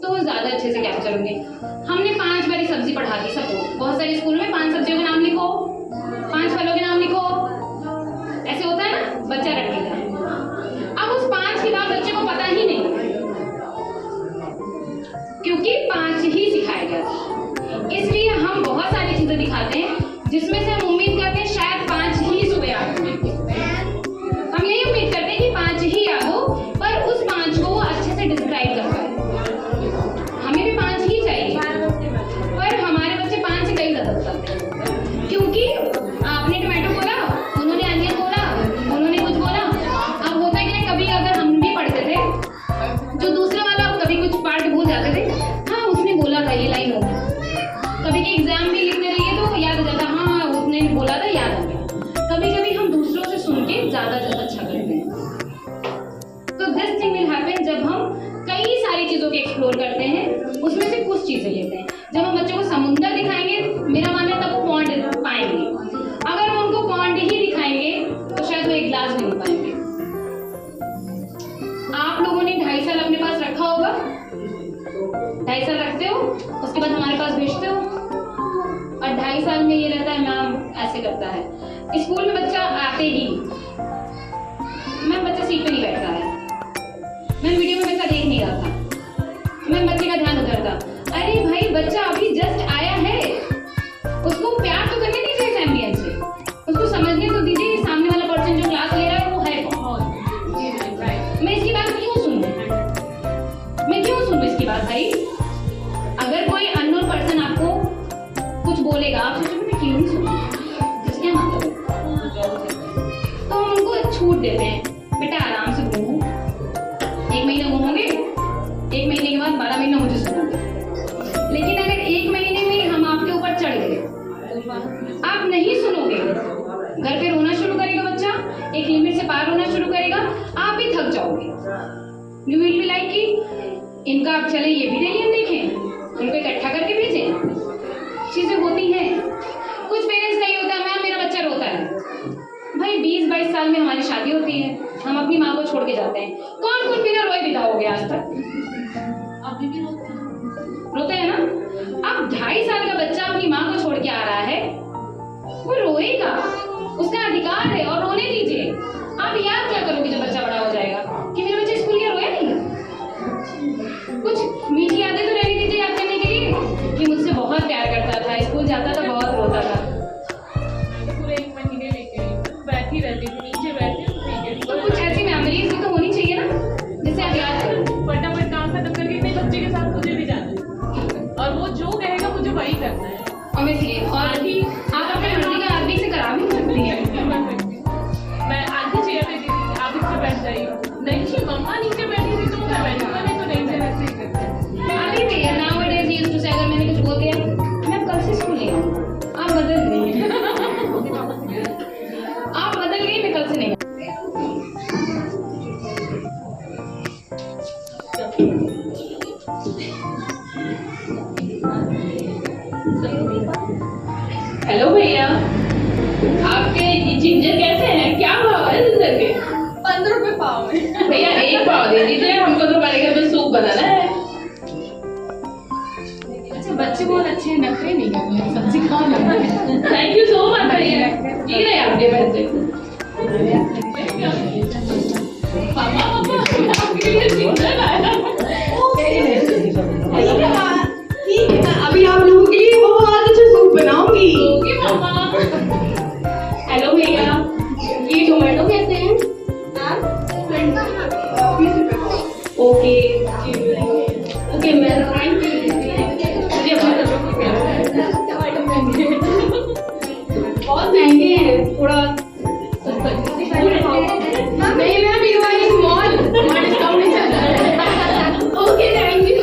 तो ज़्यादा अच्छे से कैप्चर होंगे। हमने 5 बारी सब्जी पढ़ा दी सबको, बहुत सारे स्कूल में 5 सब्जियों के नाम लिखो, 5 फलों के नाम लिखो, ऐसे होता है ना, बच्चा रट लेता है। अब उस 5 के बाद बच्चे को पता ही नहीं, क्योंकि 5 ही सिखाया गया था। इसलिए हम बहुत सारी चीजें दिखाते हैं जिसमें से हम उम्मीद करते हैं शायद 5 ही सुबह याद हो। हम यही उम्मीद करते हैं कि 5 ही याद हो, पर उस 5 को वो अच्छे से डिस्क्राइब कर पाए। हमें भी 5 ही चाहिए, पर हमारे बच्चे 5 से कई ज्यादा बताते हैं, क्योंकि आपने टमाटो बोला, उन्होंने अनियन बोला, उन्होंने कुछ बोला। अब होता है कि कभी अगर हम भी पढ़ते थे, जो दूसरा वाला कभी कुछ पार्ट भूल जाते थे, हाँ उसने बोला था ये लाइन होगी। कभी के एग्जाम में लिखते रहिए तो याद हो जाता, हाँ उसने बोला था, याद आ गया। कभी कभी हम दूसरों से सुन के ज्यादा अच्छा करते हैं। तो दिस थिंग विल हैपन जब हम कई सारी चीजों को एक्सप्लोर करते हैं, उसमें से कुछ चीजें लेते हैं। जब हम बच्चों को समुद्र दिखाएंगे, मेरा मानना है तब वो पॉन्ड पाएंगे। अगर हम उनको पॉन्ड ही दिखाएंगे तो शायद वो एक ग्लास भी नहीं पाएंगे। आप लोगों ने 2.5 साल अपने पास रखा होगा, 2.5 साल रखते हो, उसके बाद हमारे पास भेजते हो, और 2.5 साल में ये रहता है मैम ऐसे करता है। स्कूल में बच्चा आते ही मैम बच्चा सीट पे नहीं बैठ रहा है, मैम वीडियो में बच्चा देख नहीं रहा था, मैम बच्चे का ध्यान उधर था। अरे भाई बच्चा अभी जस्ट आया है, उसको प्यार तो करने दीजिए इस एम्बियंस से, उसको समझने तो दीजिए सामने वाला पर्सन जो क्लास ले रहा है वो है कौन। मैं इसकी बात क्यों सुनूं, मैं क्यों सुनूं इसकी बात भाई। अगर कोई अननोन पर्सन आपको कुछ बोलेगा, आप सोचोगे मैं क्यों नहीं सुनूं, इसके मतलब तो हम उनको छूट देते हैं, बेटा आराम से घूमो, 1 महीना घूमोगे, 1 महीने के बाद 12 महीना मुझे सुनोगे। लेकिन अगर 1 महीने में हम आपके ऊपर चढ़ गए, आप नहीं सुनोगे, घर पे रोना शुरू करेगा बच्चा, एक लिमिट से पार होना शुरू करेगा, आप भी थक जाओगे। यू विल बी लाइक कि इनका आप चले ये भी नहीं देखें, उनको इकट्ठा करके भेजें। चीजें होती हैं। कुछ पेरेंट्स नहीं होता, मैम मेरा बच्चा रोता है। भाई 20-22 साल में हमारी शादी होती है, हम अपनी माँ को छोड़ के जाते हैं। कौन कौन बिना रोए बिता हो गया आज तक? अभी भी रोते हैं ना। अब 2.5 साल का बच्चा अपनी माँ को छोड़ के आ रहा है, वो रोएगा, उसका अधिकार है, और रोने दीजिए। आप याद क्या करोगे जब बच्चा बड़ा हो जाएगा कि मेरा बच्चा स्कूल गया रोया नहीं? कुछ मीठी यादें तो रहने दीजिए याद करने के लिए कि मुझसे बहुत प्यार करता था, स्कूल जाता था, बहुत रोता था। पूरे 1 महीने लेके बैठी रहती थी, नीचे बैठी तो कुछ ऐसी मेमोरीज भी तो होनी चाहिए ना जिससे आप याद करो। फटाफट काम खत्म करके अपने बच्चे के साथ मुझे भी जाना है, और वो जो कहेगा मुझे वही करना है। और भी आप अपने मर्जी का आदमी से करा भी सकती हैं। मैं आधी चेयर पे थी, आप इससे बैठ जाइए, नहीं मम्मा नीचे बैठी थी तो मैं बैठूंगा, नहीं तो नहीं, मैं वैसे ही करते हैं। अभी भी नाउअडेज यूज्ड टू से अगर मैंने कुछ बोल दिया, मैं कल से स्कूल नहीं आऊंगा, आप बदल गई हैं। आप बदल गई, मैं कल से नहीं। हेलो भैया, आपके जिंजर कैसे हैं? क्या भाव है जिंजर के? 15 रुपए पाव है भैया 1 पाव दे दीजिए, हमको तो हमारे घर में सूप बनाना है। अच्छा बच्चे बहुत अच्छे हैं, नखरे नहीं करते हैं, सब्जी खाओ ना। थैंक यू सो मच भैया, जी रहे आपके पैसे। पापा आपके लिए जिंजर लाया। ठीक है ना, अभी आप लोगों के लिए बहुत अच्छा सूप बनाऊंगी। ओके पापा। हेलो भैया, ये टोमेटो कैसे हैं? ओके ओके, मैं मुझे बहुत महंगे हैं, थोड़ा नहीं ma'am, you are in mall, वहाँ डिस्काउंट नहीं चल रहा है। Okay thank you.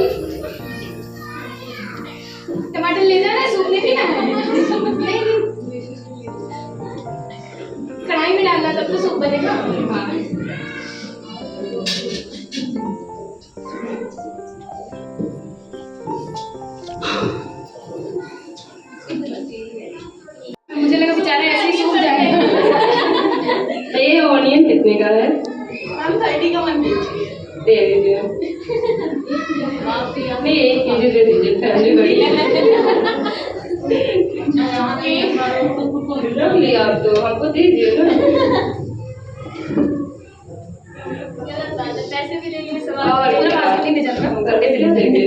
टमाटर ले जाना है, सूप नहीं पीना है? नहीं, कढ़ाई में डालना तब तो सूप बनेगा। बात नहीं, 1 केजी दे दीजिए, फैमिली बड़ी है। रख लिया आप तो, हमको दीजिए ना। पैसे भी ले लिए सब और पूरा क्या? मार्केटिंग में चल रहा हम करके भेज देंगे।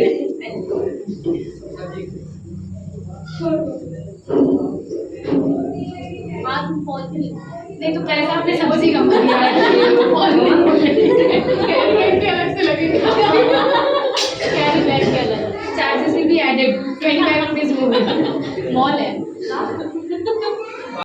नहीं तो पैसा आपने समझ ही कम कर दिया अलग से लगेगा। Charges will be added 25 rupees more mall है